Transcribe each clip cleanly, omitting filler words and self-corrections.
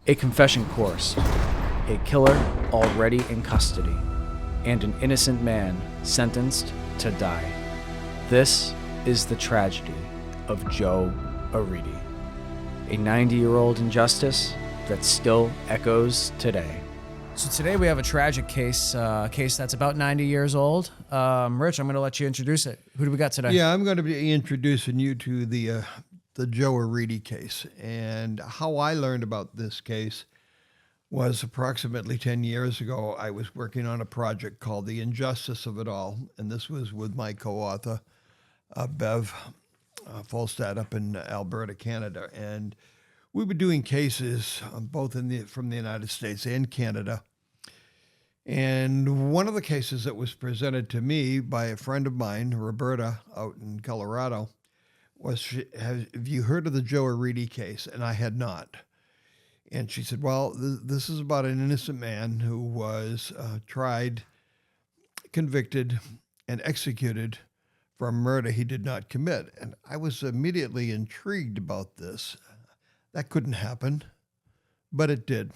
A confession course, a killer already in custody, and an innocent man sentenced to die. This is the tragedy of Joe Arridy, a 90-year-old injustice that still echoes today. So today we have a tragic case that's about 90 years old. Rich, I'm going to let you introduce it. Who do we got today? Yeah, I'm going to be introducing you to the Joe Arridy case. And how I learned about this case was approximately 10 years ago. I was working on a project called The Injustice of It All, and this was with my co-author, Bev Folstad, up in Alberta, Canada. And we were doing cases both from the United States and Canada. And one of the cases that was presented to me by a friend of mine, Roberta, out in Colorado, was, have you heard of the Joe Arridy case? And I had not. And she said, well, this is about an innocent man who was tried, convicted, and executed for a murder he did not commit. And I was immediately intrigued about this. That couldn't happen, but it did.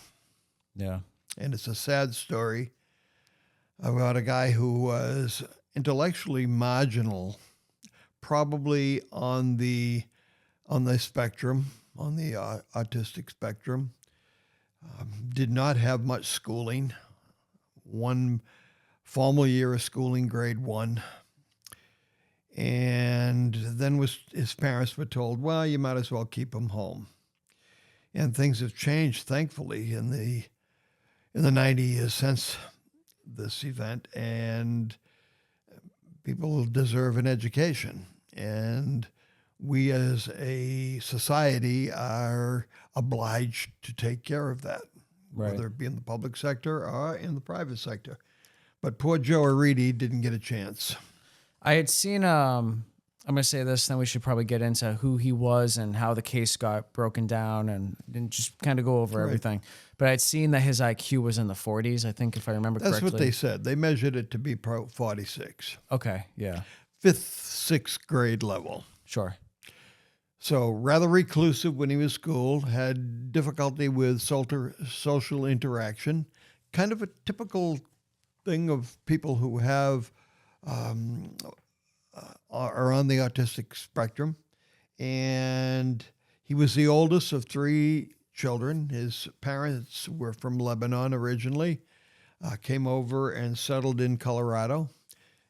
Yeah. And it's a sad story about a guy who was intellectually marginal, probably on the spectrum, on the autistic spectrum, did not have much schooling, one formal year of schooling, grade 1. And then his parents were told, well, you might as well keep him home. And things have changed, thankfully, in the 90 years since this event, and people deserve an education. And we as a society are obliged to take care of that, Right. whether it be in the public sector or in the private sector. But poor Joe Arridy didn't get a chance. I had seen, I'm going to say this, then we should probably get into who he was and how the case got broken down and just kind of go over everything. But I'd seen that his IQ was in the 40s, I think, if I remember correctly. That's what they said. They measured it to be 46. Okay, yeah. 5th, 6th grade level. Sure. So rather reclusive when he was in school, had difficulty with social interaction, kind of a typical thing of people who have are on the autistic spectrum. And he was the oldest of 3 children. His parents were from Lebanon originally, came over and settled in Colorado.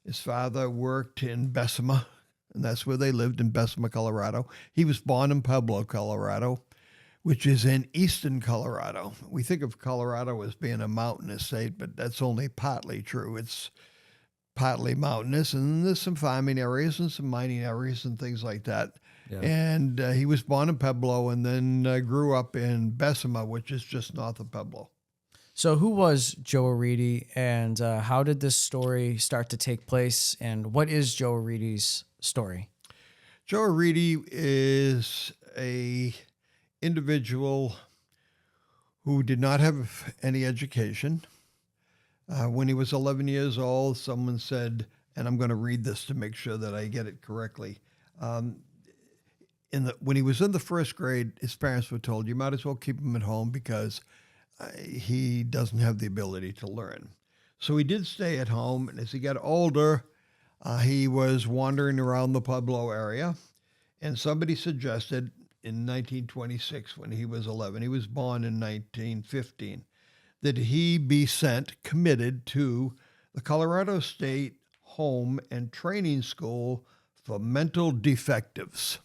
His father worked in Bessemer, and that's where they lived, in Bessemer, Colorado. He was born in Pueblo, Colorado, which is in eastern Colorado. We think of Colorado as being a mountainous state, but that's only partly true. It's partly mountainous, and there's some farming areas and some mining areas and things like that. Yeah. And he was born in Pueblo and then grew up in Bessemer, which is just north of Pueblo. So who was Joe Arridy, and how did this story start to take place, and what is Joe Arridy's story? Joe Arridy is a individual who did not have any education. When he was 11 years old, someone said, and I'm going to read this to make sure that I get it correctly. When he was in the 1st grade, his parents were told, you might as well keep him at home because he doesn't have the ability to learn. So he did stay at home, and as he got older, he was wandering around the Pueblo area, and somebody suggested in 1926, when he was 11, he was born in 1915, that he be committed to the Colorado State Home and Training School for Mental Defectives.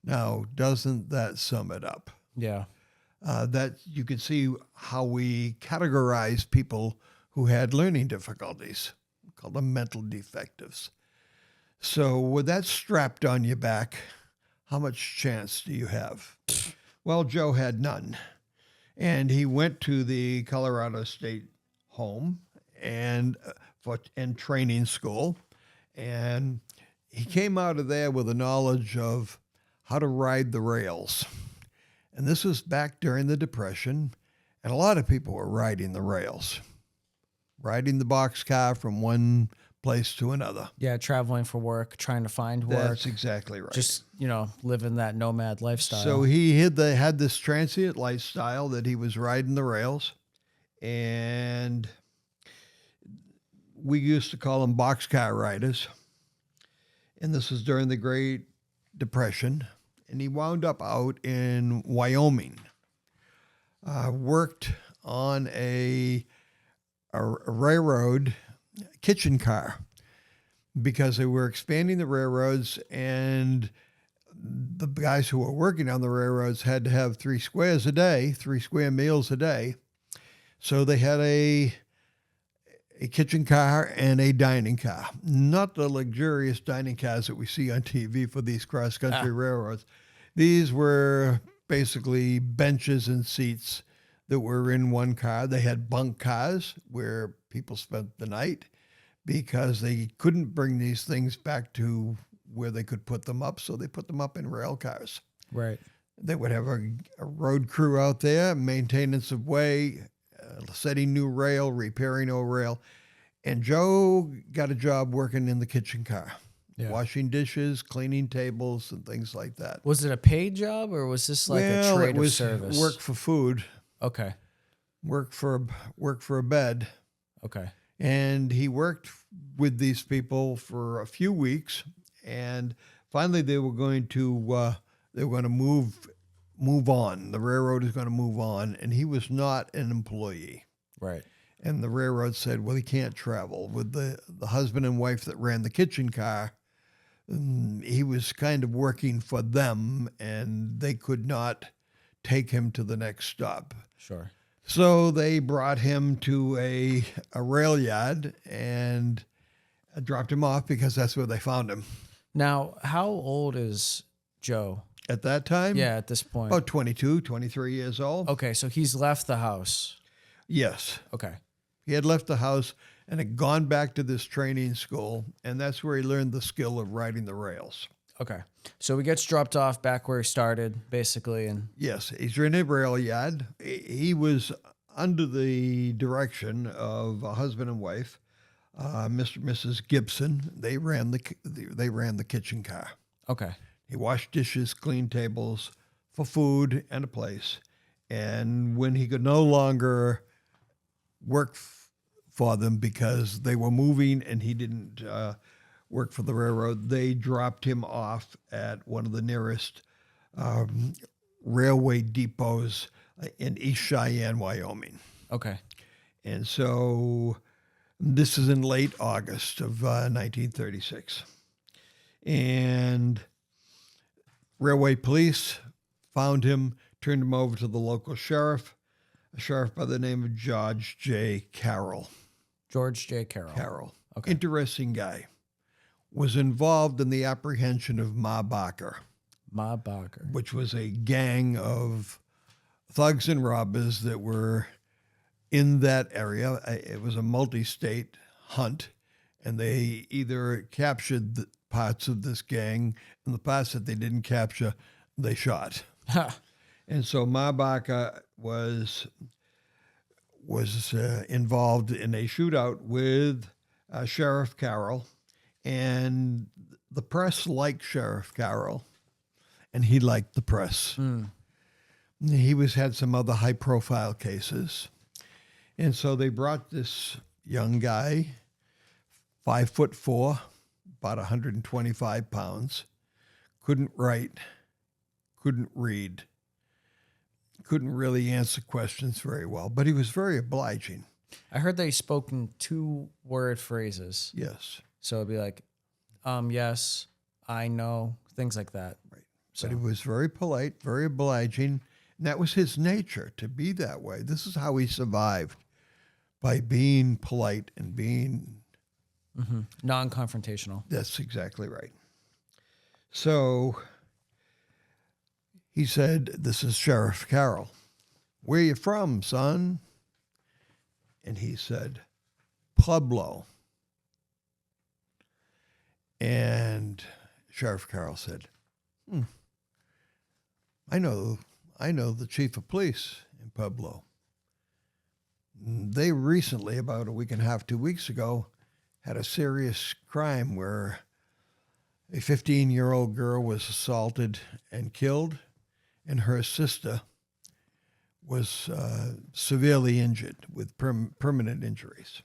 Now, doesn't that sum it up? Yeah. That you can see how we categorize people who had learning difficulties, called them mental defectives. So with that strapped on your back, how much chance do you have? Well, Joe had none. And he went to the Colorado State Home and training school. And he came out of there with a knowledge of how to ride the rails. And this was back during the Depression, and a lot of people were riding the rails, riding the boxcar from one place to another. Yeah, traveling for work, trying to find work. That's exactly right. Just, living that nomad lifestyle. So he had this transient lifestyle that he was riding the rails, and we used to call them boxcar riders. And this was during the Great Depression, and he wound up out in Wyoming. Worked on a railroad kitchen car because they were expanding the railroads, and the guys who were working on the railroads had to have 3 square meals a day. So they had a kitchen car and a dining car, not the luxurious dining cars that we see on TV for these cross-country railroads. These were basically benches and seats that were in one car. They had bunk cars where people spent the night because they couldn't bring these things back to where they could put them up, so they put them up in rail cars. Right. They would have a road crew out there, maintenance of way, setting new rail, repairing old rail. And Joe got a job working in the kitchen car, washing dishes, cleaning tables, and things like that. Was it a paid job, or was this like a trade of service? Work for food. Okay. Work for a bed. Okay. And he worked with these people for a few weeks, and finally they were going to move on. The railroad is going to move on, and he was not an employee. Right. And the railroad said, well, he can't travel. With the husband and wife that ran the kitchen car, he was kind of working for them, and they could not take him to the next stop. Sure. So they brought him to a rail yard and dropped him off because that's where they found him. Now, how old is Joe? At that time? Yeah, at this point. About 22, 23 years old. Okay, so he's left the house. Yes. Okay. He had left the house and had gone back to this training school, and that's where he learned the skill of riding the rails. Okay. So he gets dropped off back where he started, basically. And yes, he's in a rail yard. He was under the direction of a husband and wife, Mr. and Mrs. Gibson. They ran the kitchen car. Okay. He washed dishes, cleaned tables for food and a place. And when he could no longer work for them because they were moving and he didn't work for the railroad, they dropped him off at one of the nearest railway depots in East Cheyenne, Wyoming. Okay. And so this is in late August of 1936. And railway police found him, turned him over to the local sheriff, a sheriff by the name of George J. Carroll. George J. Carroll. Carroll. Okay. Interesting guy. Was involved in the apprehension of Ma Barker. Ma Barker. Which was a gang of thugs and robbers that were in that area. It was a multi-state hunt, and they either captured the parts of this gang, and the parts that they didn't capture, they shot. And so Ma Barker was involved in a shootout with Sheriff Carroll, and the press liked Sheriff Carroll, and he liked the press. He had some other high-profile cases, and so they brought this young guy, 5'4", about 125 pounds, couldn't write, couldn't read, couldn't really answer questions very well, but he was very obliging. I heard that he spoke in 2-word phrases. Yes. So it'd be like, yes, I know, things like that. Right. So But he was very polite, very obliging, and that was his nature, to be that way. This is how he survived, by being polite and being... non-confrontational. That's exactly right. So he said, this is Sheriff Carroll. Where you from, son? And he said, Pueblo. And Sheriff Carroll said, I know the chief of police in Pueblo. They recently, about a week and a half, 2 weeks ago, had a serious crime where a 15-year-old girl was assaulted and killed, and her sister was severely injured with permanent injuries.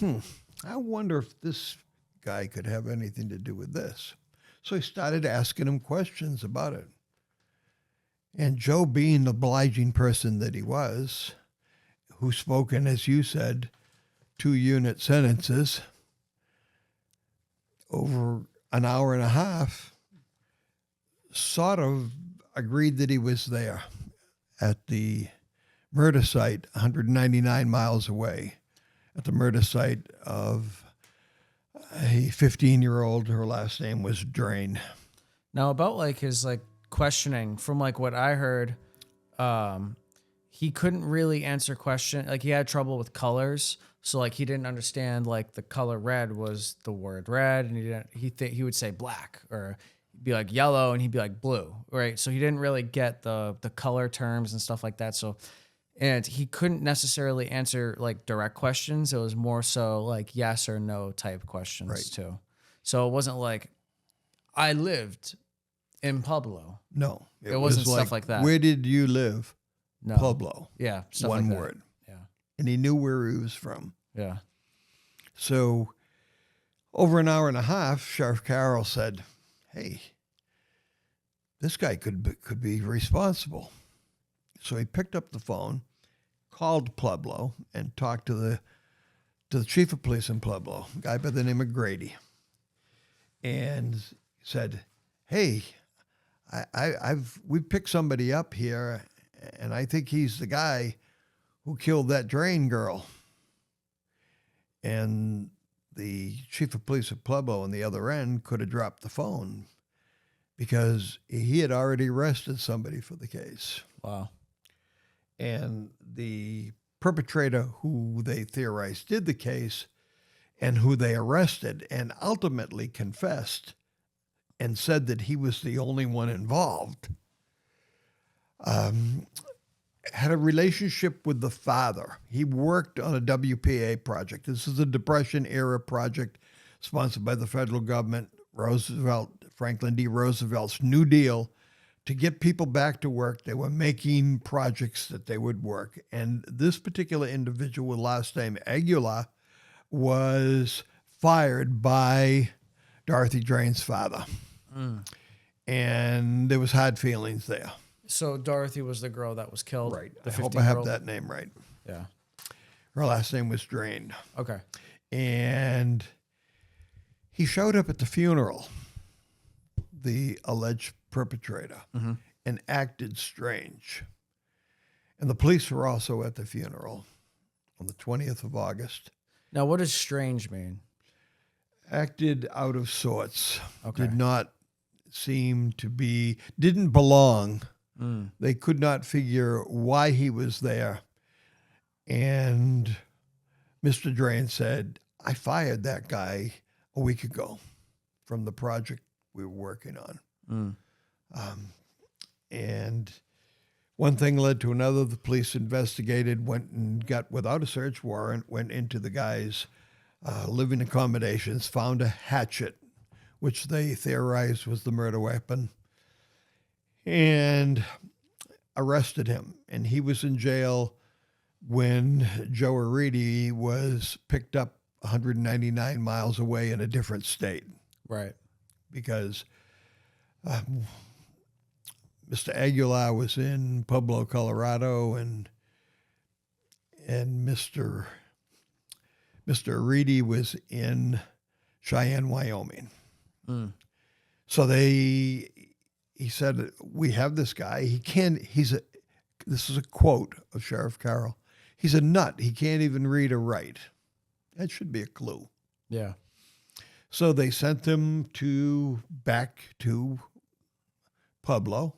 I wonder if this guy could have anything to do with this. So he started asking him questions about it. And Joe, being the obliging person that he was, who spoke in, as you said, 2-unit sentences over an hour and a half, sort of agreed that he was there at the murder site 199 miles away, at the murder site of a 15-year-old. Her last name was Drain. Now, about like his like questioning, from like what I heard, he couldn't really answer question. Like he had trouble with colors, so like he didn't understand like the color red was the word red, and he would say black, or be like yellow, and he'd be like blue, right? So he didn't really get the color terms and stuff like that. So, and he couldn't necessarily answer like direct questions. It was more so like yes or no type questions, right, too. So it wasn't like I lived in Pueblo. No, it wasn't stuff like that. Where did you live? No. Pueblo. Yeah, stuff one like that. word. Yeah, and he knew where he was from. Yeah. So over an hour and a half, Sheriff Carroll said, "Hey, this guy could be responsible." So he picked up the phone, called Pueblo, and talked to the chief of police in Pueblo, a guy by the name of Grady, and said, "Hey, we picked somebody up here, and I think he's the guy who killed that Drain girl." And the chief of police of Pueblo on the other end could have dropped the phone because he had already arrested somebody for the case. Wow. And the perpetrator who they theorized did the case and who they arrested and ultimately confessed and said that he was the only one involved, had a relationship with the father. He worked on a WPA project. This is a Depression-era project sponsored by the federal government, Franklin D. Roosevelt's New Deal, to get people back to work. They were making projects that they would work. And this particular individual with last name Aguilar was fired by Dorothy Drain's father. And there was hard feelings there. So Dorothy was the girl that was killed? Right. The I hope I have that name right. Yeah. Her last name was Drain. Okay. And he showed up at the funeral, the alleged perpetrator, and acted strange. And the police were also at the funeral on the 20th of August. Now, what does strange mean? Acted out of sorts. Okay. Did not seem to be, didn't belong. They could not figure why he was there. And Mr. Drain said, "I fired that guy a week ago from the project we were working on." And one thing led to another. The police investigated, went and got, without a search warrant, went into the guy's living accommodations, found a hatchet, which they theorized was the murder weapon, and arrested him. And he was in jail when Joe Arridy was picked up 199 miles away in a different state. Right. Because Mr. Aguilar was in Pueblo, Colorado, and Mr. Arridy was in Cheyenne, Wyoming. So he said, "We have this guy. This is a quote of Sheriff Carroll. He's a nut. He can't even read or write." That should be a clue. Yeah. So they sent him back to Pueblo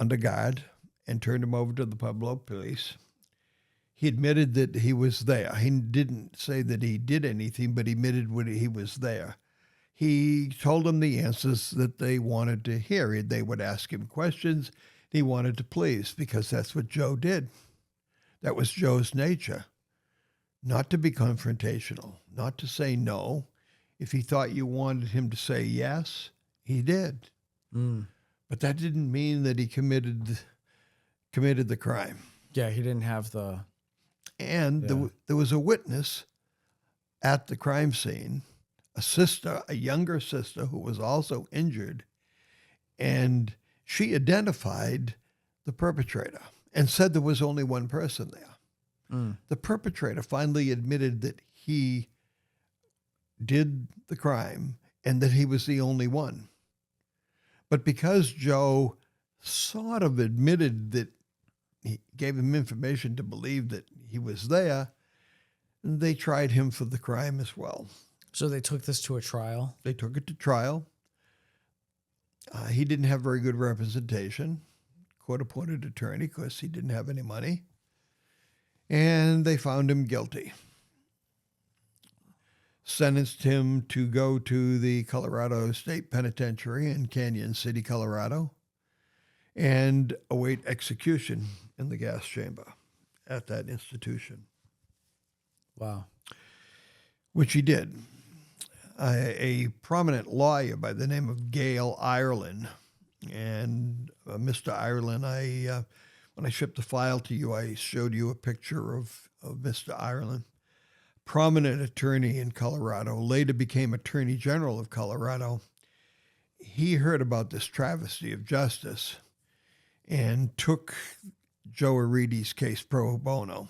under guard and turned him over to the Pueblo police. He admitted that he was there. He didn't say that he did anything, but he admitted when he was there. He told them the answers that they wanted to hear. They would ask him questions. He wanted to please, because that's what Joe did. That was Joe's nature. not to be confrontational, not to say no. If he thought you wanted him to say yes, he did. But that didn't mean that he committed the crime. Yeah, he didn't have the... And there was a witness at the crime scene, a younger sister who was also injured, and she identified the perpetrator and said there was only one person there. The perpetrator finally admitted that he did the crime and that he was the only one. But because Joe sort of admitted that he gave him information to believe that he was there, they tried him for the crime as well. So they took this to a trial? They took it to trial. He didn't have very good representation. Court-appointed attorney, because he didn't have any money. And they found him guilty. Sentenced him to go to the Colorado State Penitentiary in Canyon City, Colorado, and await execution in the gas chamber at that institution. Wow. Which he did. A prominent lawyer by the name of Gail Ireland, and Mr. Ireland, when I shipped the file to you, I showed you a picture of Mr. Ireland. Prominent attorney in Colorado, later became Attorney General of Colorado. He heard about this travesty of justice and took Joe Arridy's case pro bono,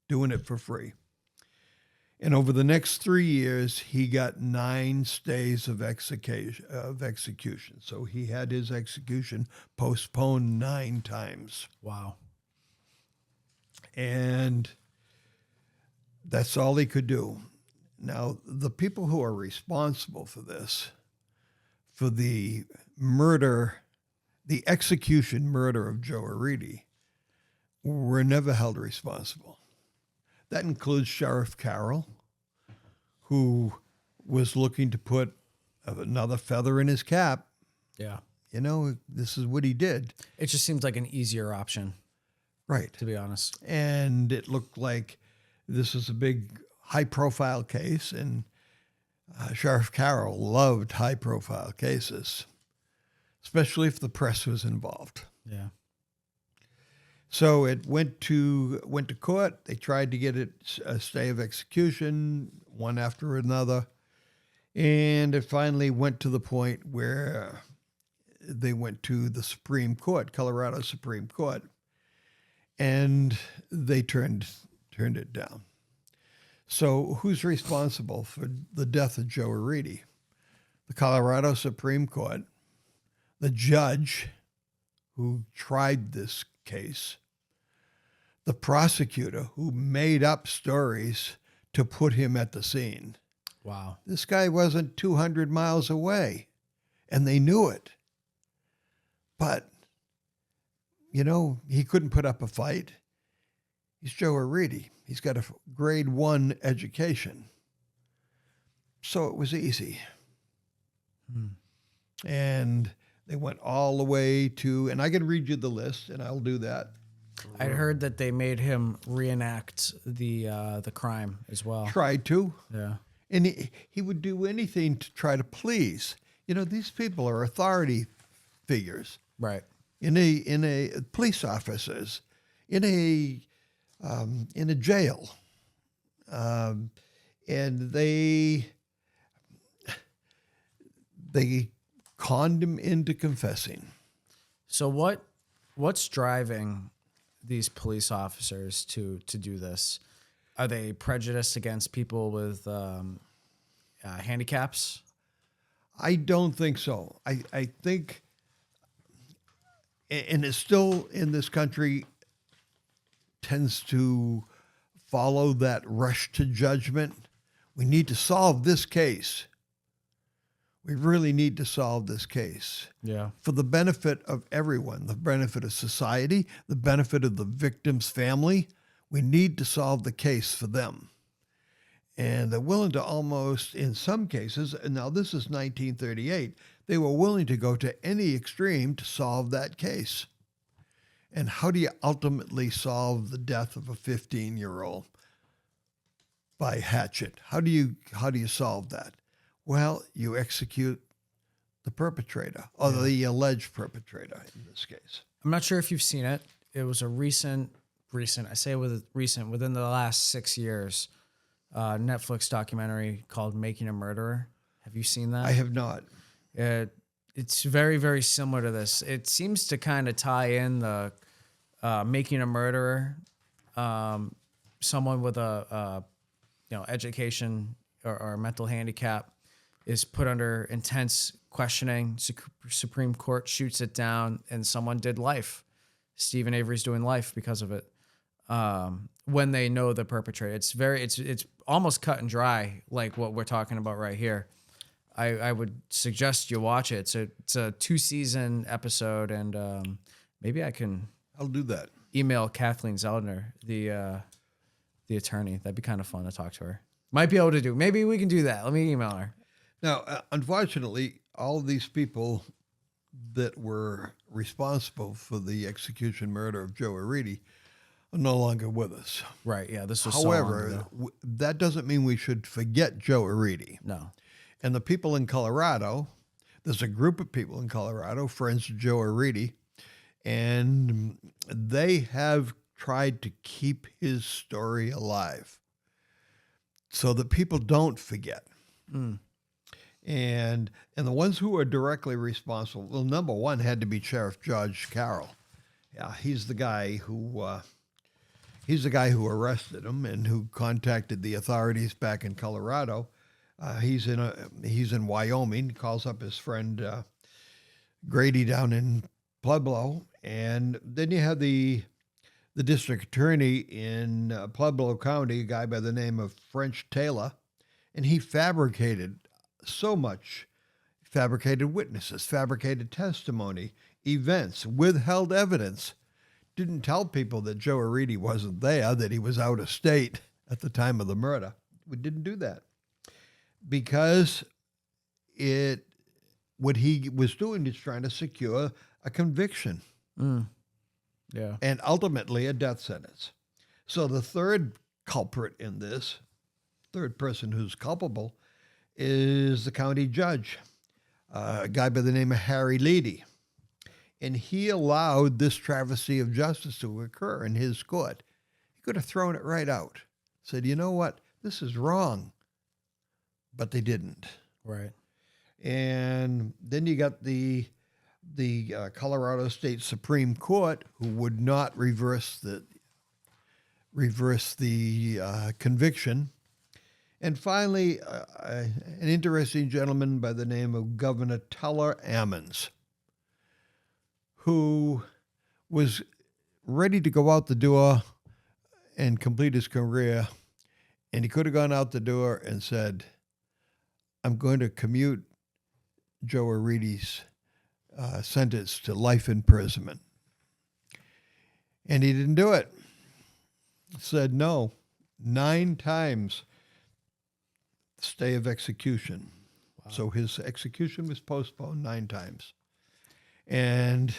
doing it for free. And over the next 3 years, he got 9 stays of execution. So he had his execution postponed 9 times. Wow. And that's all he could do. Now, the people who are responsible for this, for the murder, the execution murder of Joe Arridy, were never held responsible. That includes Sheriff Carroll, who was looking to put another feather in his cap. Yeah. You know, this is what he did. It just seems like an easier option. Right. To be honest. And it looked like this was a big high-profile case, and Sheriff Carroll loved high-profile cases, especially if the press was involved. Yeah. So it went to court. They tried to get it a stay of execution, one after another, and it finally went to the point where they went to the Supreme Court, Colorado Supreme Court, and they turned it down. So who's responsible for the death of Joe Arridy? The Colorado Supreme Court, the judge who tried this case, the prosecutor who made up stories to put him at the scene. Wow. This guy wasn't 200 miles away, and they knew it. But, you know, he couldn't put up a fight. He's Joe Arridy. He's got a grade 1 education. So it was easy. And they went all the way to, and I can read you the list, and I'll do that. I heard that they made him reenact the crime as well. Tried to. Yeah. And he would do anything to try to please. You know, these people are authority figures. Right. In a police officers, in a jail, and they conned him into confessing. So what's driving these police officers to do this? Are they prejudiced against people with handicaps? I don't think so. I think, and it's still in this country, tends to follow that rush to judgment. We need to solve this case. We really need to solve this case. Yeah. For the benefit of everyone, the benefit of society, the benefit of the victim's family. We need to solve the case for them. And they're willing to almost, in some cases, and now this is 1938, they were willing to go to any extreme to solve that case. And how do you ultimately solve the death of a 15-year-old? by hatchet. How do you solve that? Well, you execute the perpetrator, or the alleged perpetrator in this case. I'm not sure if you've seen it. It was a recent, I say within the last 6 years, Netflix documentary called Making a Murderer. Have you seen that? I have not. It's very, very similar to this. It seems to kind of tie in the Making a Murderer, someone with a education or mental handicap is put under intense questioning. Supreme Court shoots it down, and someone did life. Stephen Avery's doing life because of it. When they know the perpetrator, it's almost cut and dry, like what we're talking about right here. I would suggest you watch it. It's a 2-season episode, and maybe I'll do that. Email Kathleen Zeldner, the attorney. That'd be kind of fun to talk to her. Might be able to do. Maybe we can do that. Let me email her. Now, unfortunately, all these people that were responsible for the execution murder of Joe Arridy are no longer with us. Right. Yeah. This was However, that doesn't mean we should forget Joe Arridy. No. And the people in Colorado, there's a group of people in Colorado, friends of Joe Arridy, and they have tried to keep his story alive so that people don't forget. Mm. And the ones who are directly responsible, well, number one had to be Sheriff George Carroll. Yeah, he's the guy who arrested him and who contacted the authorities back in Colorado. He's in Wyoming. He calls up his friend Grady down in Pueblo, and then you have the district attorney in Pueblo County, a guy by the name of French Taylor, and he fabricated so much. Fabricated witnesses, fabricated testimony, events, withheld evidence. Didn't tell people that Joe Arridy wasn't there, that he was out of state at the time of the murder. We didn't do that because what he was doing is trying to secure a conviction. Mm. Yeah. And ultimately a death sentence. So the third culprit in this, third person who's culpable, is the county judge, a guy by the name of Harry Leedy. And he allowed this travesty of justice to occur in his court. He could have thrown it right out. Said, you know what? This is wrong. But they didn't. Right. And then you got the Colorado State Supreme Court, who would not reverse the conviction. And finally, an interesting gentleman by the name of Governor Teller Ammons, who was ready to go out the door and complete his career. And he could have gone out the door and said, I'm going to commute Joe Arridy's sentence to life imprisonment. And he didn't do it. Said no. 9 times stay of execution. Wow. So his execution was postponed 9 times. And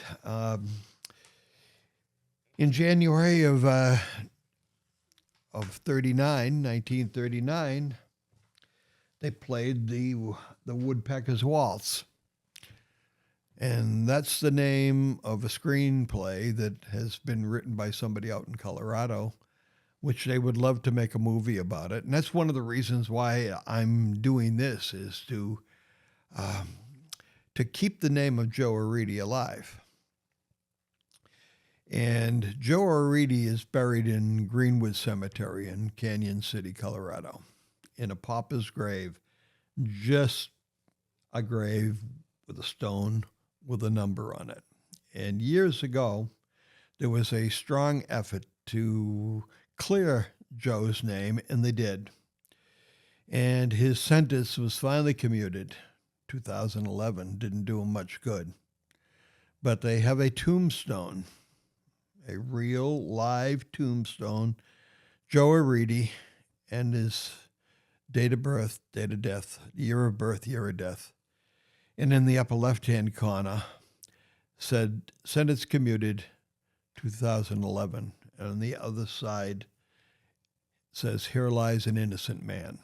in January of 1939, they played the Woodpecker's Waltz. And that's the name of a screenplay that has been written by somebody out in Colorado, which they would love to make a movie about it. And that's one of the reasons why I'm doing this, is to keep the name of Joe Arridy alive. And Joe Arridy is buried in Greenwood Cemetery in Canyon City, Colorado, in a pauper's grave, just a grave with a stone with a number on it. And years ago, there was a strong effort to clear Joe's name, and they did. And his sentence was finally commuted. 2011 didn't do him much good. But they have a tombstone, a real live tombstone, Joe Arridy, and his date of birth, date of death, year of birth, year of death. And in the upper left-hand corner said, sentence commuted 2011. And on the other side, says, "Here lies an innocent man."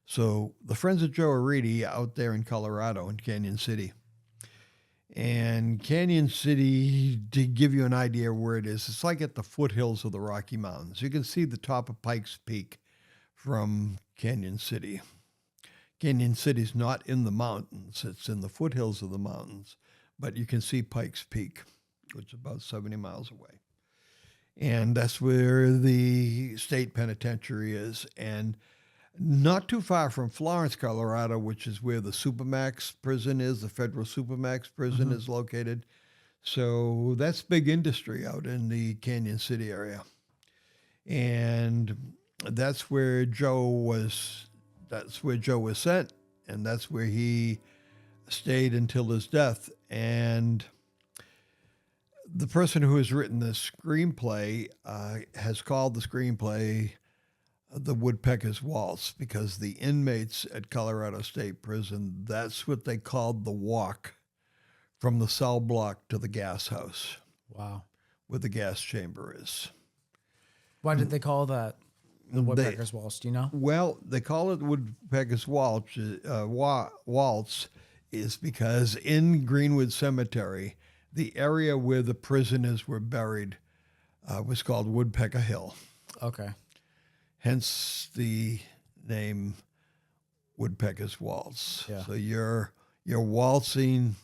So the Friends of Joe Arridy out there in Colorado, in Canyon City. And Canyon City, to give you an idea of where it is, it's like at the foothills of the Rocky Mountains. You can see the top of Pikes Peak from Canyon City. Canyon City's not in the mountains. It's in the foothills of the mountains. But you can see Pikes Peak, which is about 70 miles away. And that's where the state penitentiary is. And not too far from Florence, Colorado, which is where the Supermax prison is, the federal Supermax prison is located. So that's big industry out in the Canyon City area. And that's where Joe was sent, and that's where he stayed until his death. And the person who has written the screenplay has called the screenplay The Woodpecker's Waltz, because the inmates at Colorado State Prison, that's what they called the walk from the cell block to the gas house. Wow. Where the gas chamber is. Why did they call that the Woodpecker's Waltz? Do you know? Well, they call it Woodpecker's Waltz. Waltz is because in Greenwood Cemetery, the area where the prisoners were buried was called Woodpecker Hill. Okay. Hence the name Woodpecker's Waltz. Yeah. So you're waltzing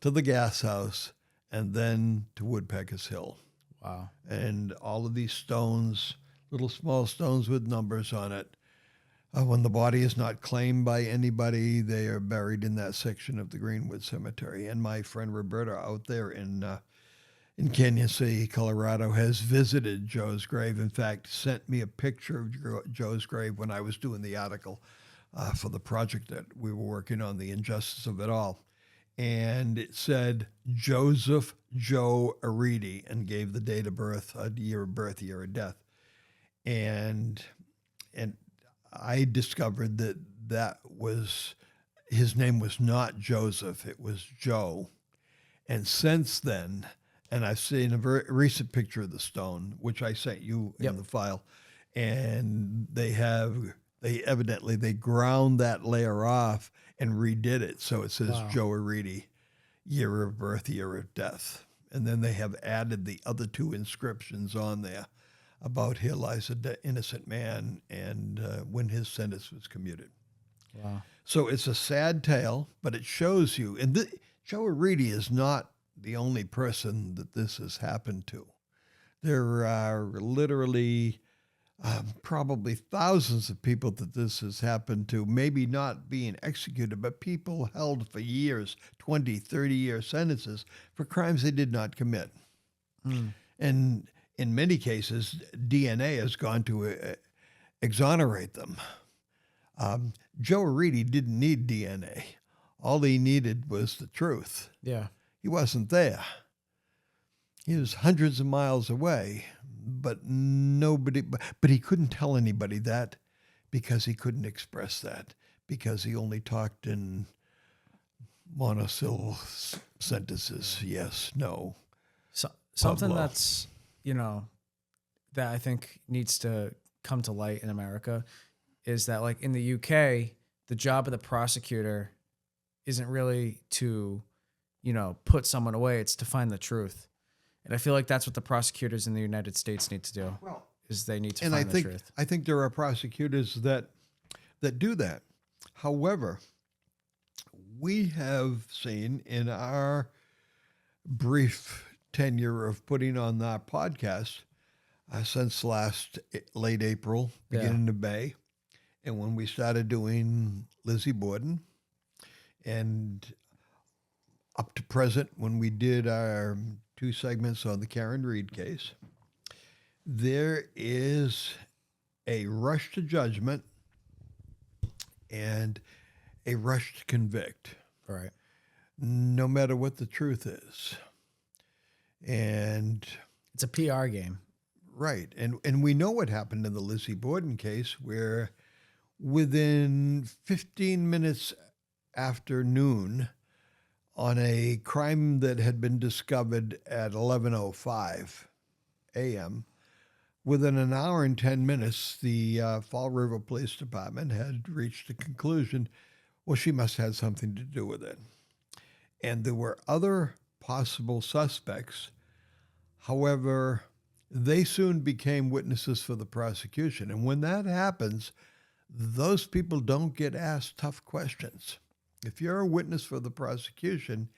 to the gas house and then to Woodpecker's Hill. Wow. And all of these stones, little small stones with numbers on it, when the body is not claimed by anybody, they are buried in that section of the Greenwood Cemetery. And my friend Roberta out there in Canyon City, Colorado, has visited Joe's grave. In fact, sent me a picture of Joe's grave when I was doing the article for the project that we were working on, The Injustice of It All. And it said Joseph Joe Arridy, and gave the date of birth, year of birth, year of death. And I discovered that was, his name was not Joseph, it was Joe. And since then, and I've seen a very recent picture of the stone, which I sent you in the file, and they evidently ground that layer off and redid it. So it says Joe Arridy, year of birth, year of death. And then they have added the other two inscriptions on there about here lies an innocent man and when his sentence was commuted. Wow. So it's a sad tale, but it shows you, and Joe Arridy is not the only person that this has happened to. There are literally probably thousands of people that this has happened to, maybe not being executed, but people held for years, 20, 30-year sentences for crimes they did not commit. And in many cases, DNA has gone to exonerate them. Joe Arridy didn't need DNA. All he needed was the truth. Yeah. He wasn't there. He was hundreds of miles away, but he couldn't tell anybody that because he couldn't express that, because he only talked in monosyllable sentences. Yes, no. So, something that's, that I think needs to come to light in America is that, like, in the UK, the job of the prosecutor isn't really to, put someone away. It's to find the truth. And I feel like that's what the prosecutors in the United States need to do, is they need to find the truth. I think there are prosecutors that do that. However, we have seen in our brief tenure of putting on that podcast since late April, beginning of May, and when we started doing Lizzie Borden, and up to present when we did our 2 segments on the Karen Reed case, there is a rush to judgment and a rush to convict. Right. No matter what the truth is. And it's a PR game. Right. And we know what happened in the Lizzie Borden case, where within 15 minutes after noon, on a crime that had been discovered at 11:05 a.m., within an hour and 10 minutes, the Fall River Police Department had reached the conclusion, well, she must have had something to do with it. And there were other possible suspects. However, they soon became witnesses for the prosecution. And when that happens, those people don't get asked tough questions. If you're a witness for the prosecution,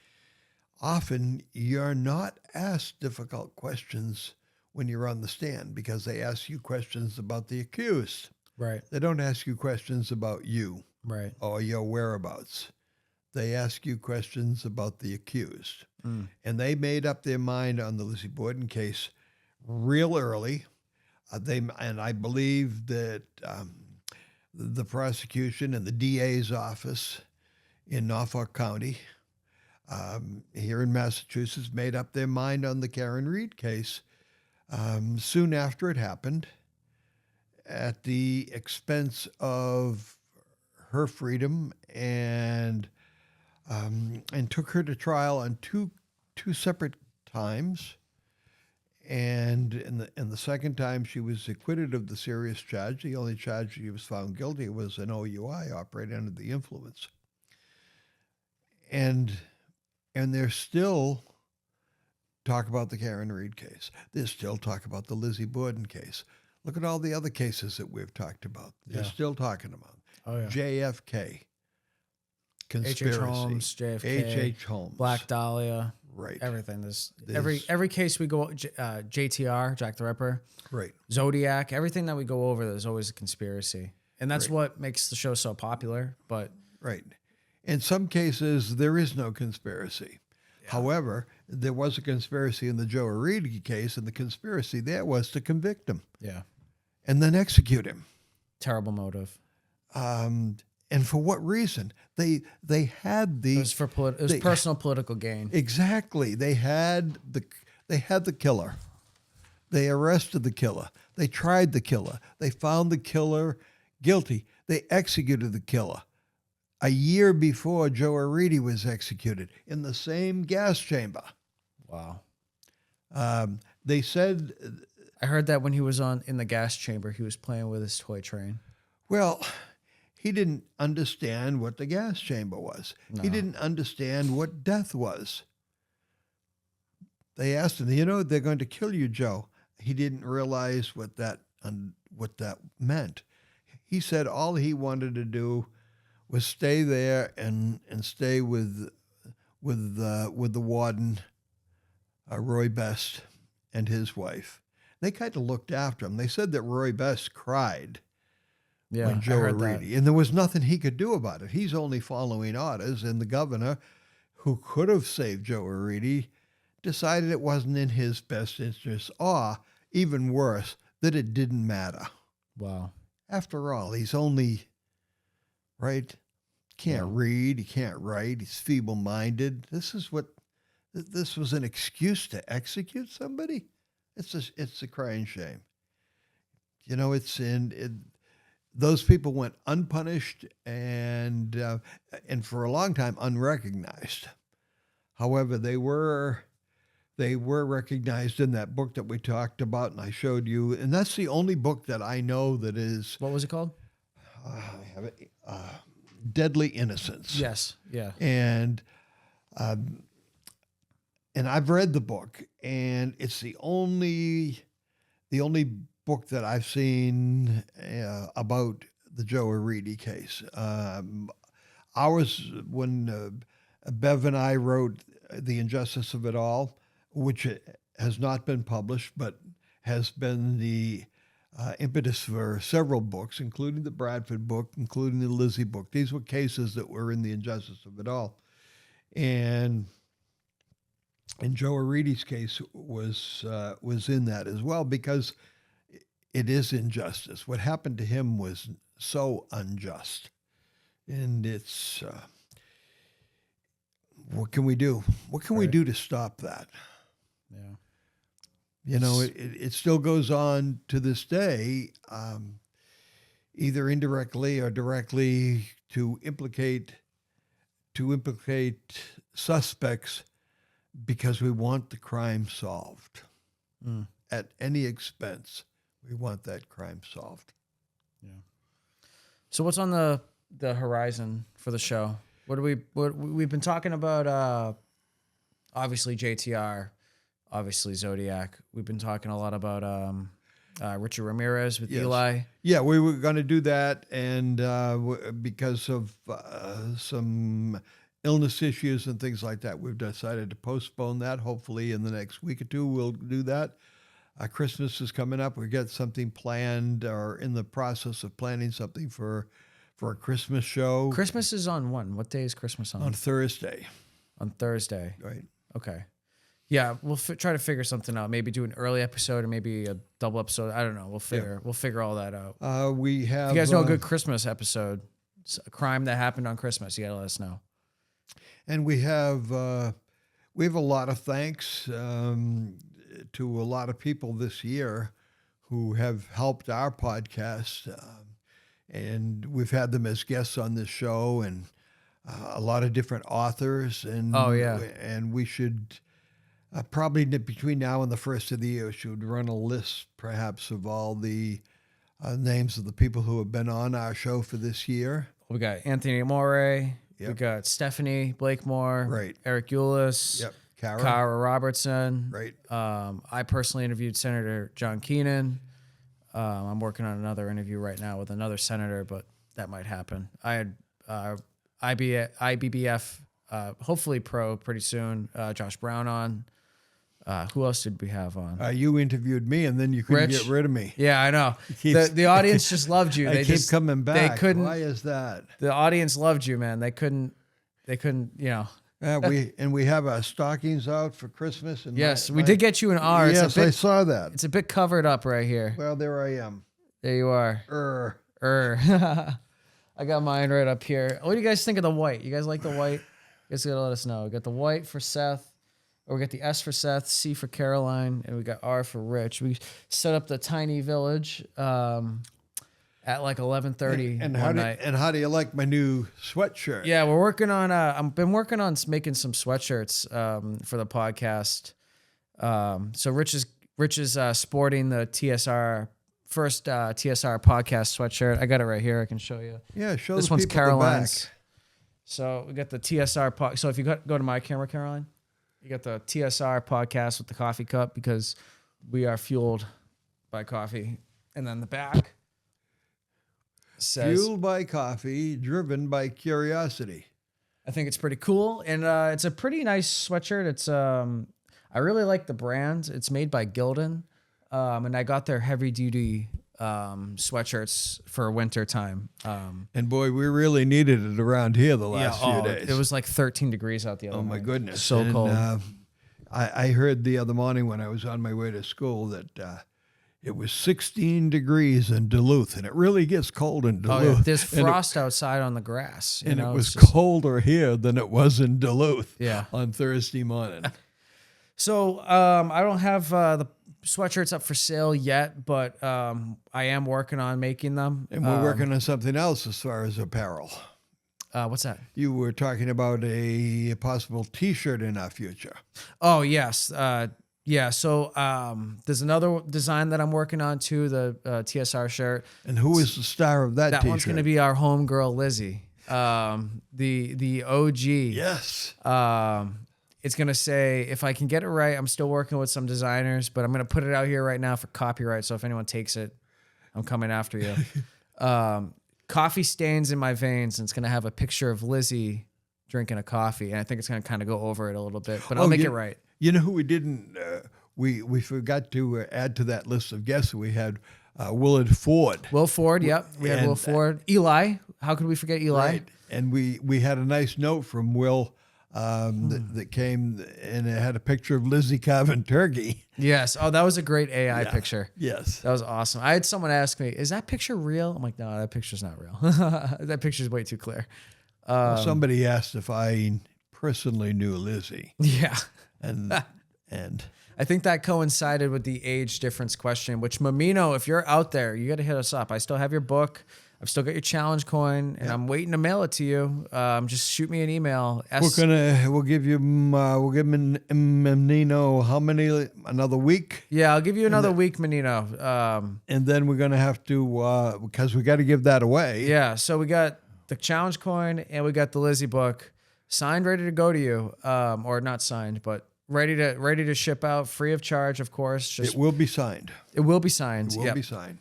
often you're not asked difficult questions when you're on the stand because they ask you questions about the accused. Right. They don't ask you questions about you Right. or your whereabouts. They ask you questions about the accused. And they made up their mind on the Lizzie Borden case real early. And I believe that the prosecution and the DA's office in Norfolk County here in Massachusetts made up their mind on the Karen Reed case soon after it happened, at the expense of her freedom, and took her to trial on two separate times. And in the second time, she was acquitted of the serious charge. The only charge she was found guilty was an OUI, operating under the influence. And there's still talk about the Karen Reed case. There's still talk about the Lizzie Borden case. Look at all the other cases that we've talked about. They're still talking about. Oh, yeah. JFK, conspiracy. H.H. Holmes, JFK, H.H. Holmes. Black Dahlia. Right. Everything. There's every case we go, JTR, Jack the Ripper. Right. Zodiac. Everything that we go over, there's always a conspiracy. And that's what makes the show so popular. But right. In some cases, there is no conspiracy. Yeah. However, there was a conspiracy in the Joe Arridy case, and the conspiracy there was to convict him. Yeah. And then execute him. Terrible motive. And for what reason? They had the... It was personal political gain. Exactly. They had the killer. They arrested the killer. They tried the killer. They found the killer guilty. They executed the killer a year before Joe Arridy was executed in the same gas chamber. Wow. They said... I heard that when he was in the gas chamber, he was playing with his toy train. Well, he didn't understand what the gas chamber was. No. He didn't understand what death was. They asked him, they're going to kill you, Joe. He didn't realize what that meant. He said all he wanted to do was stay there and stay with the warden, Roy Best, and his wife. They kind of looked after him. They said that Roy Best cried when Joe Arridy, and there was nothing he could do about it. He's only following orders, and the governor, who could have saved Joe Arridy, decided it wasn't in his best interest, or, even worse, that it didn't matter. Wow. After all, he's only, right? Can't read, he can't write, he's feeble-minded. This was an excuse to execute somebody? It's a crying shame. Those people went unpunished and for a long time unrecognized. However, they were recognized in that book that we talked about and I showed you, and that's the only book that I know that is. What was it called? I have it. Deadly Innocence. Yes. Yeah. And I've read the book, and it's the only book that I've seen about the Joe Arridy case. Ours, when Bev and I wrote The Injustice of It All, which has not been published, but has been the impetus for several books, including the Bradford book, including the Lizzie book. These were cases that were in The Injustice of It All. And Joe Arridy's case was in that as well, because it is injustice. What happened to him was so unjust. And it's, what can we do? What can we do to stop that? Yeah. It still goes on to this day, either indirectly or directly, to implicate suspects because we want the crime solved at any expense. We want that crime solved. Yeah. So what's on the horizon for the show? What we've been talking about? Obviously JTR, obviously Zodiac. We've been talking a lot about Richard Ramirez with Eli. Yeah, we were going to do that, and because of some illness issues and things like that, we've decided to postpone that. Hopefully in the next week or two, we'll do that. Christmas is coming up. We got something planned or in the process of planning something for a Christmas show. Christmas is on when? What day is Christmas on? On Thursday. On Thursday. Right. Okay. Yeah, we'll try to figure something out. Maybe do an early episode or maybe a double episode. I don't know. We'll figure all that out. We have. If you guys know a good Christmas episode, a crime that happened on Christmas, you gotta let us know. And we have a lot of thanks to a lot of people this year who have helped our podcast, and we've had them as guests on this show, and a lot of different authors. And and we should probably between now and the first of the year should run a list, perhaps, of all the names of the people who have been on our show for this year. We got Anthony Morey. Yep. We got Stephanie Blakemore. Right. Eric Eulis. Yep. Kara Robertson. Right. I personally interviewed Senator John Keenan. I'm working on another interview right now with another senator, but that might happen. I had IBBF, hopefully pro pretty soon, Josh Brown on. Who else did we have on? You interviewed me, and then you couldn't get rid of me. Yeah, I know. The audience just loved you. They keep coming back. They couldn't. Why is that? The audience loved you, man. They couldn't. You know. We have our stockings out for Christmas. And yes, we did get you an R. Yes, I saw that. It's a bit covered up right here. Well, there I am. There you are. I got mine right up here. What do you guys think of the white? You guys like the white? You guys gotta let us know. We got the white for Seth. Or we got the S for Seth, C for Caroline, and we got R for Rich. We set up the tiny village at like 11:30 one night. And how do you like my new sweatshirt? Yeah, we're working on. I've been working on making some sweatshirts for the podcast. So Rich is sporting the TSR first TSR Podcast sweatshirt. I got it right here. I can show you. Yeah, show this the one's people Caroline's. the back. So we got the TSR. So if you go to my camera, Caroline. You got the TSR Podcast with the coffee cup because we are fueled by coffee. And then the back says... Fueled by coffee, driven by curiosity. I think it's pretty cool. And it's a pretty nice sweatshirt. It's I really like the brand. It's made by Gildan. And I got their heavy-duty sweatshirts for winter time. And boy, we really needed it around here the last few days. It was like 13 degrees out the other night. Oh my goodness. So cold. I heard the other morning when I was on my way to school that it was 16 degrees in Duluth, and it really gets cold in Duluth. Oh, yeah. There's frost outside on the grass. It was colder here than it was in Duluth on Thursday morning. So I don't have the sweatshirts up for sale yet, but I am working on making them. And we're working on something else as far as apparel. What's that? You were talking about a possible T-shirt in our future. Oh, yes. Yeah, so there's another design that I'm working on too, the TSR shirt. And who is the star of that T-shirt? That one's going to be our homegirl, Lizzie, the OG. Yes. It's going to say, if I can get it right, I'm still working with some designers, but I'm going to put it out here right now for copyright. So if anyone takes it, I'm coming after you. Coffee stains in my veins, and it's going to have a picture of Lizzie drinking a coffee. And I think it's going to kind of go over it a little bit, but I'll make it right. You know who we didn't, we forgot to add to that list of guests. We had Willard Ford. Will Ford, yep. We had Will Ford. Eli. How could we forget Eli? Right. And we had a nice note from Will that came, and it had a picture of Lizzie carving turkey. Yes. Oh, that was a great AI picture. Yes. That was awesome. I had someone ask me, is that picture real? I'm like, no, that picture's not real. That picture's way too clear. Somebody asked if I personally knew Lizzie. Yeah. And I think that coincided with the age difference question, which Mamino, if you're out there, you got to hit us up. I still have your book. I've still got your challenge coin, and I'm waiting to mail it to you. Just shoot me an email. We'll give you Menino how many, another week? Yeah, I'll give you another week, Menino. And then we're going to have to, because we got to give that away. Yeah, so we got the challenge coin and we got the Lizzie book signed, ready to go to you. Or not signed, but ready to ship out, free of charge, of course. It will be signed. It will be signed. It will be signed.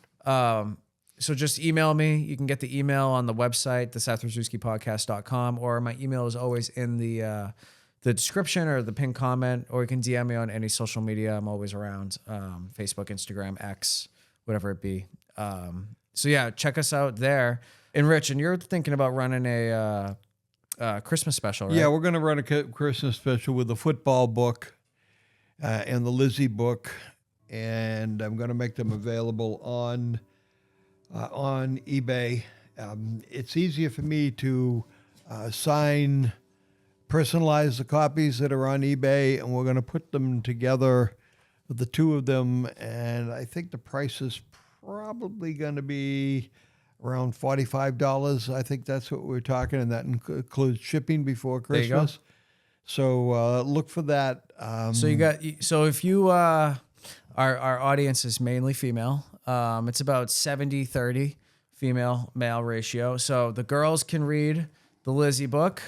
So just email me. You can get the email on the website, the Podcast.com, or my email is always in the description or the pinned comment, or you can DM me on any social media. I'm always around, Facebook, Instagram, X, whatever it be. So yeah, check us out there. And Rich, and you're thinking about running a Christmas special, right? Yeah, we're going to run a Christmas special with the football book and the Lizzie book, and I'm going to make them available on eBay. It's easier for me to personalize the copies that are on eBay, and we're going to put them together, the two of them, and I think the price is probably going to be around $45. I think that's what we're talking, and that includes shipping before Christmas. There you go. So look for that. So if you our audience is mainly female. It's about 70-30 female-male ratio. So the girls can read the Lizzie book,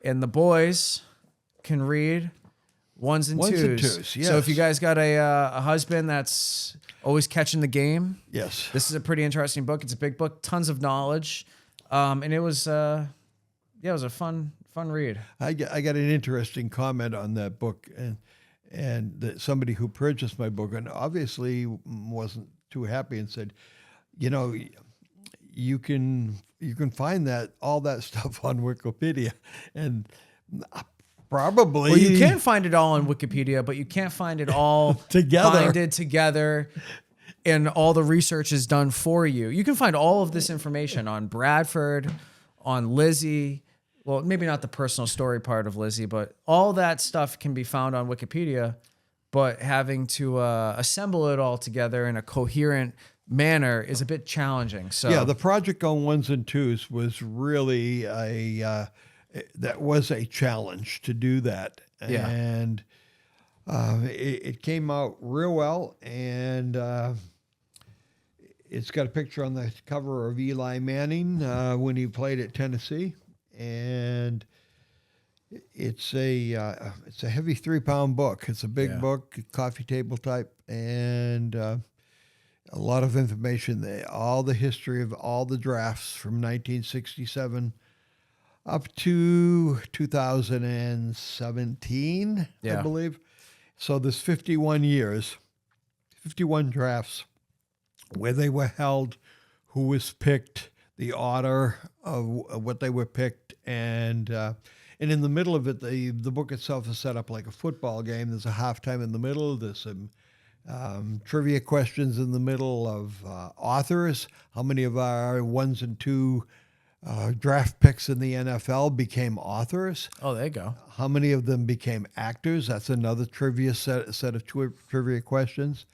and the boys can read ones and twos. Yes. So if you guys got a husband that's always catching the game, yes, this is a pretty interesting book. It's a big book, tons of knowledge, and it was it was a fun read. I got an interesting comment on that book, and somebody who purchased my book and obviously wasn't too happy and said, you can find all that stuff on Wikipedia, and probably. Well, you can find it all on Wikipedia, but you can't find it all together, and all the research is done for you. You can find all of this information on Bradford, on Lizzie. Well, maybe not the personal story part of Lizzie, but all that stuff can be found on Wikipedia. But having to assemble it all together in a coherent manner is a bit challenging. So yeah, the project on ones and twos was really that was a challenge to do that. Yeah. And it came out real well, and it's got a picture on the cover of Eli Manning when he played at Tennessee, and it's a heavy 3-pound book. It's a big book, coffee table type, and a lot of information there. All the history of all the drafts from 1967 up to 2017, I believe. So there's 51 years, 51 drafts, where they were held, who was picked, the order of what they were picked, and in the middle of it, the book itself is set up like a football game. There's a halftime in the middle. There's some trivia questions in the middle of authors. How many of our 1 and 2 draft picks in the NFL became authors? Oh, there you go. How many of them became actors? That's another trivia set of trivia questions.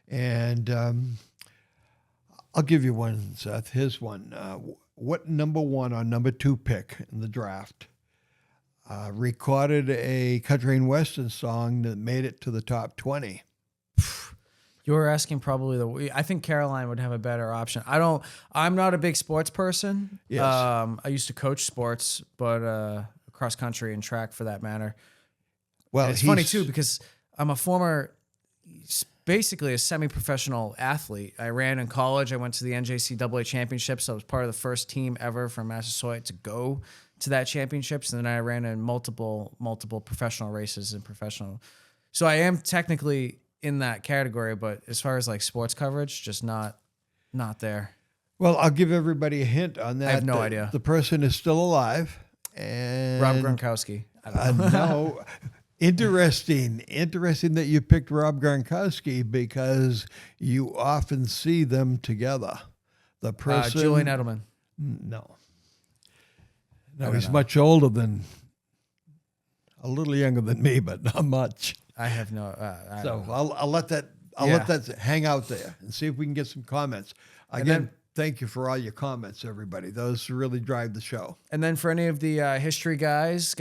And I'll give you one, Seth. Here's one. What number 1 or number 2 pick in the draft recorded a country and western song that made it to the top 20? You were asking probably I think Caroline would have a better option. I'm not a big sports person. Yes. I used to coach sports, but cross country and track for that matter. Well, and it's funny too, because I'm basically a semi-professional athlete. I ran in college. I went to the NJCAA championships. I was part of the first team ever from Massasoit to go to that championships. And then I ran in multiple professional races and professional. So I am technically in that category, but as far as like sports coverage, just not there. Well, I'll give everybody a hint on that. I have no idea. The person is still alive. And Rob Gronkowski. I don't know. No. Interesting that you picked Rob Gronkowski, because you often see them together. The person, Julian Edelman. No, he's much older than, a little younger than me, but not much. I have no. So I'll let that hang out there and see if we can get some comments. Again, thank you for all your comments, everybody. Those really drive the show. And then for any of the history guys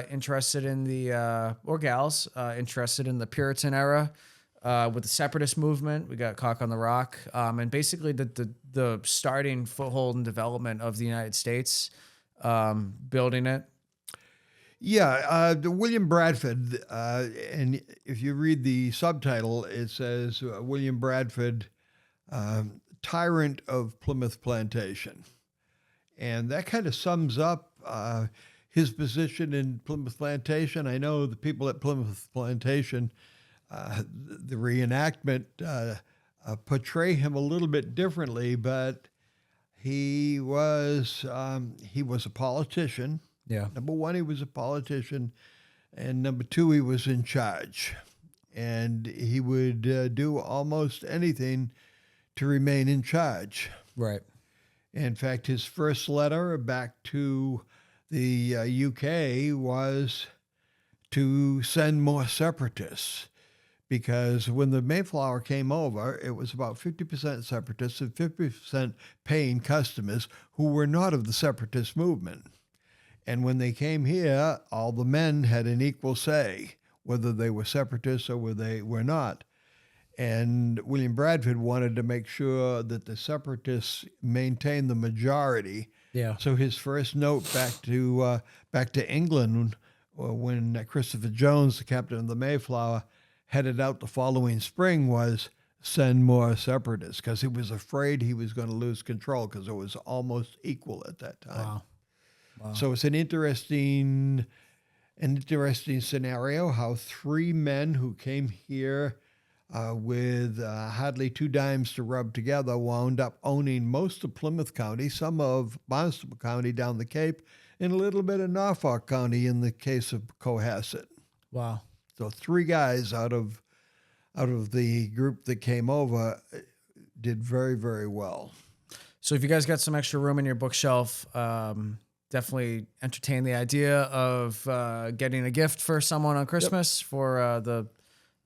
interested in the, or gals, interested in the Puritan era with the separatist movement, we got Cock on the Rock. And basically the starting foothold and development of the United States, building it. Yeah, William Bradford, and if you read the subtitle, it says William Bradford, Tyrant of Plymouth Plantation. And that kind of sums up his position in Plymouth Plantation. I know the people at Plymouth Plantation, the reenactment portray him a little bit differently, but he was a politician. Yeah. Number one, he was a politician, and number two, he was in charge, and he would do almost anything to remain in charge. Right. In fact, his first letter back to the UK was to send more separatists, because when the Mayflower came over, it was about 50% separatists and 50% paying customers who were not of the separatist movement. And when they came here, all the men had an equal say, whether they were separatists or whether they were not. And William Bradford wanted to make sure that the separatists maintained the majority. Yeah. So his first note back to England, when Christopher Jones, the captain of the Mayflower, headed out the following spring, was send more separatists, because he was afraid he was going to lose control, because it was almost equal at that time. Wow. Wow. So it's an interesting scenario how three men who came here with hardly 2 dimes to rub together wound up owning most of Plymouth County, some of Barnstable County down the Cape, and a little bit of Norfolk County in the case of Cohasset. Wow. So 3 guys out of the group that came over did very, very well. So if you guys got some extra room in your bookshelf, definitely entertain the idea of getting a gift for someone on Christmas. Yep. For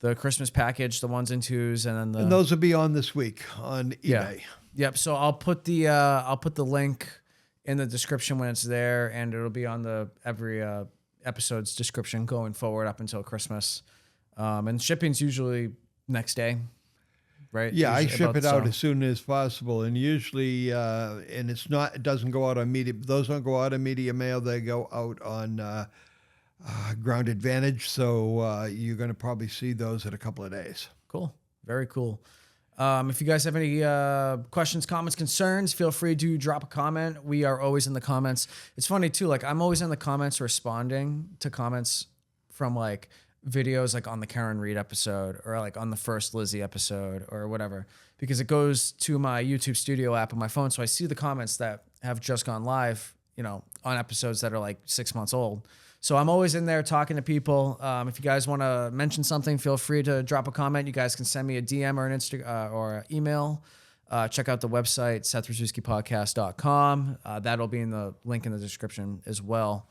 the Christmas package, the 1s and 2s, and then those will be on this week on eBay. Yeah. Yep. So I'll put the link in the description when it's there, and it'll be on every episode's description going forward up until Christmas. And shipping's usually next day. Right. Yeah, usually I ship it out as soon as possible, and usually, and it doesn't go out on media. Those don't go out on media mail. They go out on Ground Advantage. So you're going to probably see those in a couple of days. Cool. Very cool. If you guys have any questions, comments, concerns, feel free to drop a comment. We are always in the comments. It's funny too. Like, I'm always in the comments responding to comments from like videos like on the Karen Reed episode or like on the first Lizzie episode or whatever, because it goes to my YouTube Studio app on my phone. So I see the comments that have just gone live, on episodes that are like 6 months old. So I'm always in there talking to people. If you guys want to mention something, feel free to drop a comment. You guys can send me a DM or an or an email. Check out the website, SethRosczewskiPodcast.com. That'll be in the link in the description as well.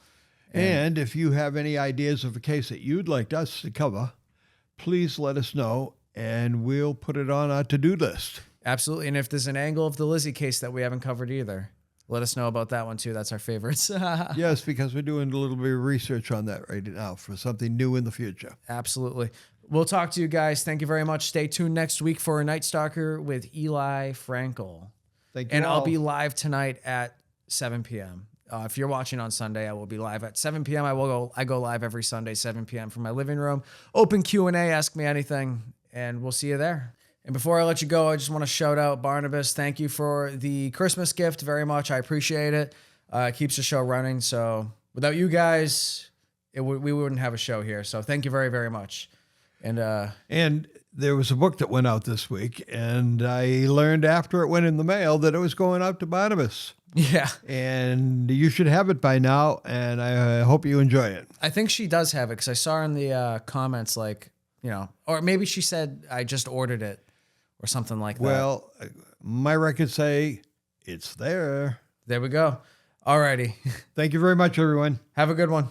And if you have any ideas of a case that you'd like us to cover, please let us know, and we'll put it on our to-do list. Absolutely. And if there's an angle of the Lizzie case that we haven't covered either, let us know about that one too. That's our favorites. Yes, because we're doing a little bit of research on that right now for something new in the future. Absolutely. We'll talk to you guys. Thank you very much. Stay tuned next week for a Night Stalker with Eli Frankel. Thank you. And all. I'll be live tonight at 7 p.m. If you're watching on Sunday, I will be live at 7 p.m. I go live every Sunday, 7 p.m. from my living room. Open Q&A, ask me anything, and we'll see you there. And before I let you go, I just want to shout out Barnabas. Thank you for the Christmas gift very much. I appreciate it. It keeps the show running. So without you guys, we wouldn't have a show here. So thank you very, very much. And there was a book that went out this week, and I learned after it went in the mail that it was going out to Barnabas. Yeah. And you should have it by now, and I hope you enjoy it. I think she does have it, because I saw her in the comments, like, or maybe she said I just ordered it or something like that. Well, my records say it's there. There we go. Alrighty. Thank you very much, everyone. Have a good one.